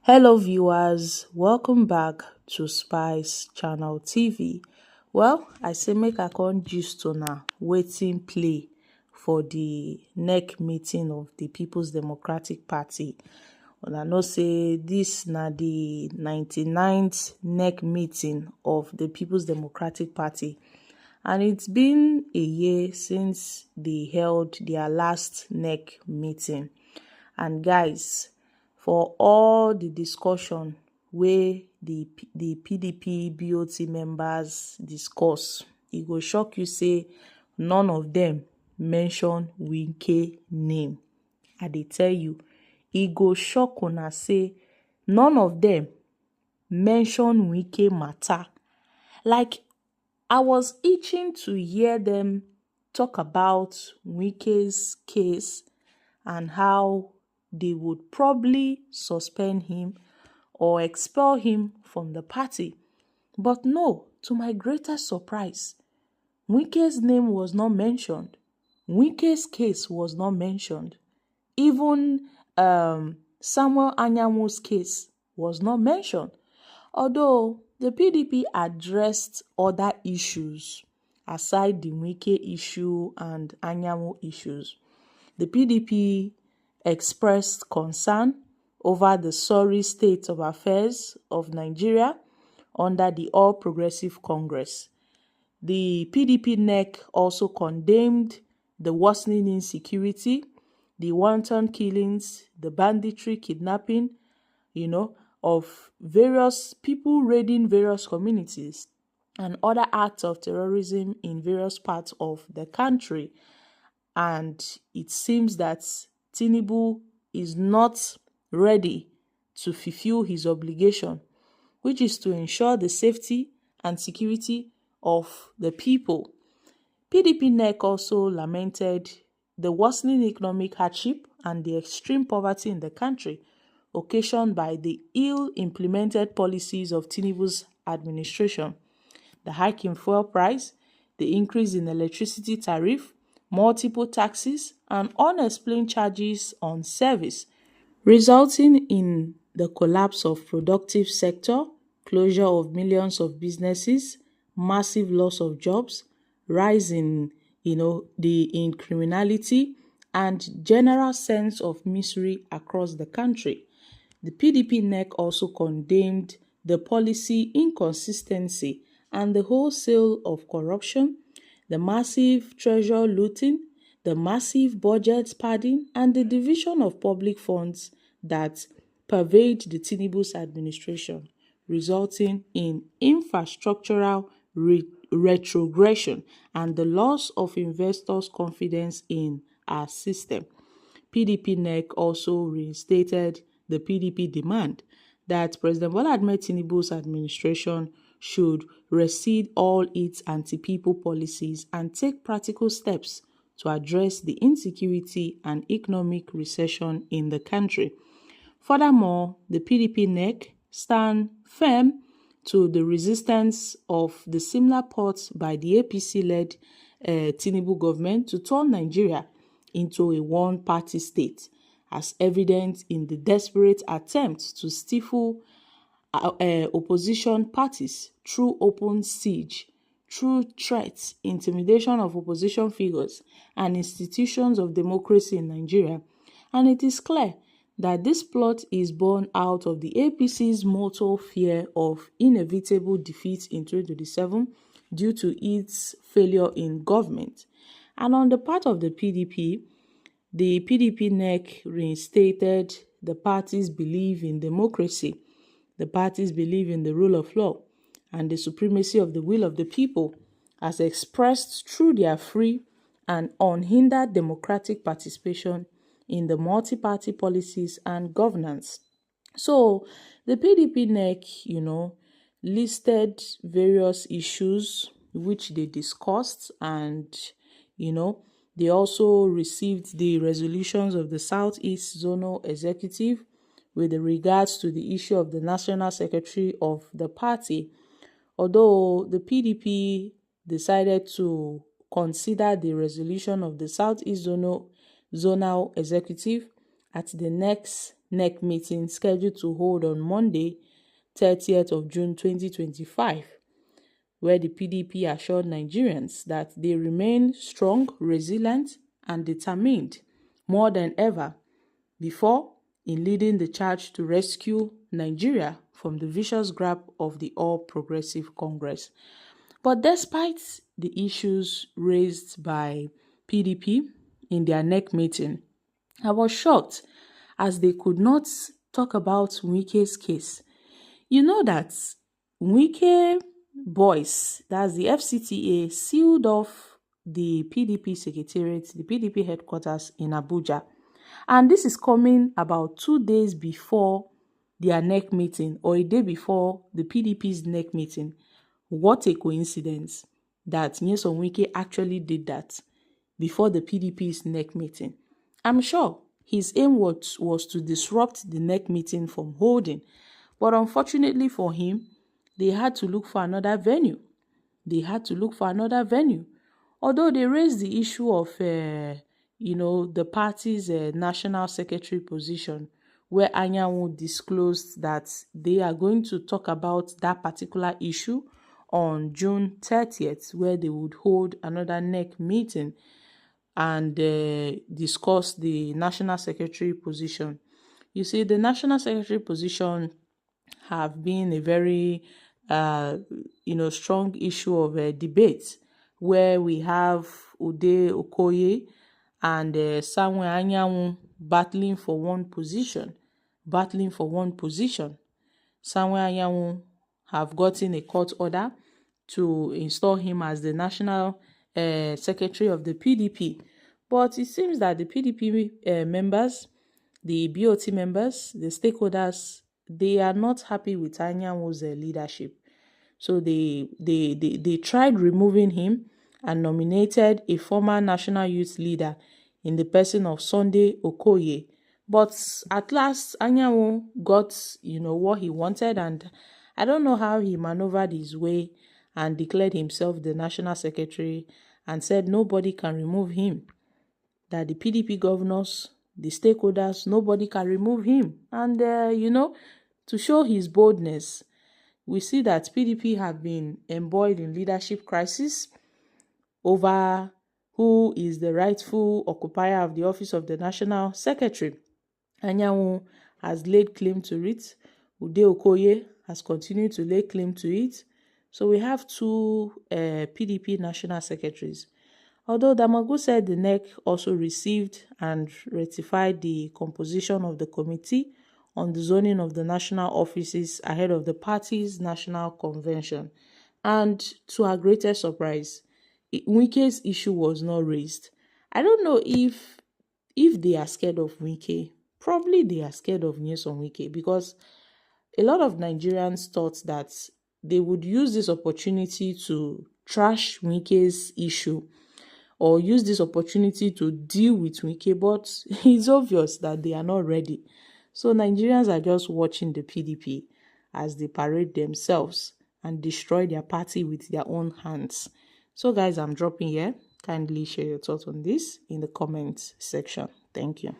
Hello viewers, welcome back to Spice Channel TV. Well, I say make I come gist una wetin play for the NEC meeting of the People's Democratic Party. Una know say this na the 99th NEC meeting of the People's Democratic Party, and it's been a year since they held their last NEC meeting. And guys, for all the discussion wey the PDP BOT members discuss, e go shock you say none of them mention Wike name. I dey tell you, e go shock una say none of them mention Wike matter. Like, I was itching to hear them talk about Wike's case and how they would probably suspend him or expel him from the party. But no, to my greatest surprise, Wike's name was not mentioned. Wike's case was not mentioned. Even Samuel Anyanwu's case was not mentioned. Although the PDP addressed other issues aside the Wike issue and Anyanwu issues. The PDP expressed concern over the sorry state of affairs of Nigeria under the All Progressive Congress. The PDP NEC also condemned the worsening insecurity, the wanton killings, the banditry, kidnapping, of various people raiding various communities and other acts of terrorism in various parts of the country. And it seems that Tinubu is not ready to fulfill his obligation, which is to ensure the safety and security of the people. PDP NEC also lamented the worsening economic hardship and the extreme poverty in the country, occasioned by the ill-implemented policies of Tinubu's administration. The hike in fuel price, the increase in electricity tariff, multiple taxes, and unexplained charges on service, resulting in the collapse of productive sector, closure of millions of businesses, massive loss of jobs, rise in criminality, and general sense of misery across the country. The PDP NEC also condemned the policy inconsistency and the wholesale of corruption, the massive treasure looting, the massive budget padding, and the division of public funds that pervade the Tinubu's administration, resulting in infrastructural retrogression and the loss of investors' confidence in our system. PDP NEC also reinstated the PDP demand that President Bola Ahmed Tinubu's administration should rescind all its anti-people policies and take practical steps to address the insecurity and economic recession in the country. Furthermore, the PDP NEC stand firm to the resistance of the similar plots by the APC-led Tinubu government to turn Nigeria into a one-party state, as evident in the desperate attempts to stifle opposition parties through open siege, through threats, intimidation of opposition figures and institutions of democracy in Nigeria. And it is clear that this plot is born out of the APC's mortal fear of inevitable defeat in 2027 due to its failure in government. And on the part of the PDP NEC reinstated the party's belief in democracy, the party's belief in the rule of law, and the supremacy of the will of the people as expressed through their free and unhindered democratic participation in the multi-party policies and governance. So the PDP NEC, listed various issues which they discussed, and, they also received the resolutions of the Southeast Zonal Executive with regards to the issue of the National Secretary of the party. Although the PDP decided to consider the resolution of the Southeast Zonal Executive at the next NEC meeting scheduled to hold on Monday, 30th of June 2025, where the PDP assured Nigerians that they remain strong, resilient, and determined more than ever before in leading the charge to rescue Nigeria from the vicious grip of the All Progressive Congress. But despite the issues raised by PDP in their NEC meeting, I was shocked as they could not talk about Wike's case. You know that Wike boys, that's the FCTA, sealed off the PDP secretariat, the PDP headquarters in Abuja. And this is coming about 2 days before their NEC meeting, or a day before the PDP's NEC meeting. What a coincidence that Nyesom Wike actually did that before the PDP's NEC meeting. I'm sure his aim was to disrupt the NEC meeting from holding, but unfortunately for him, they had to look for another venue. Although they raised the issue of, the party's national secretary position, where Anyanwu disclosed that they are going to talk about that particular issue on June 30th, where they would hold another NEC meeting and discuss the national secretary position. You see, the national secretary position have been a very, strong issue of debate, where we have Ude Okoye and Samuel Anyanwu battling for one position. Samuel Anyanwu have gotten a court order to install him as the national secretary of the PDP. But it seems that the PDP members, the BOT members, the stakeholders, they are not happy with Anyanwu's leadership. So they tried removing him and nominated a former national youth leader in the person of Sunday Okoye. But at last, Anyanwu got, what he wanted, and I don't know how he maneuvered his way and declared himself the national secretary and said nobody can remove him, that the PDP governors, the stakeholders, nobody can remove him. And, to show his boldness, we see that PDP have been embroiled in leadership crisis over who is the rightful occupier of the office of the national secretary. Anyanwu has laid claim to it. Ude Okoye has continued to lay claim to it. So we have two PDP national secretaries. Although Damagu said the NEC also received and ratified the composition of the committee on the zoning of the national offices ahead of the party's national convention. And to our greatest surprise, Wike's issue was not raised. I don't know if they are scared of Wike. Probably they are scared of Nyesom Wike, because a lot of Nigerians thought that they would use this opportunity to trash Wike's issue or use this opportunity to deal with Wike, but it's obvious that they are not ready. So Nigerians are just watching the PDP as they parade themselves and destroy their party with their own hands. So guys, I'm dropping here. Kindly share your thoughts on this in the comments section. Thank you.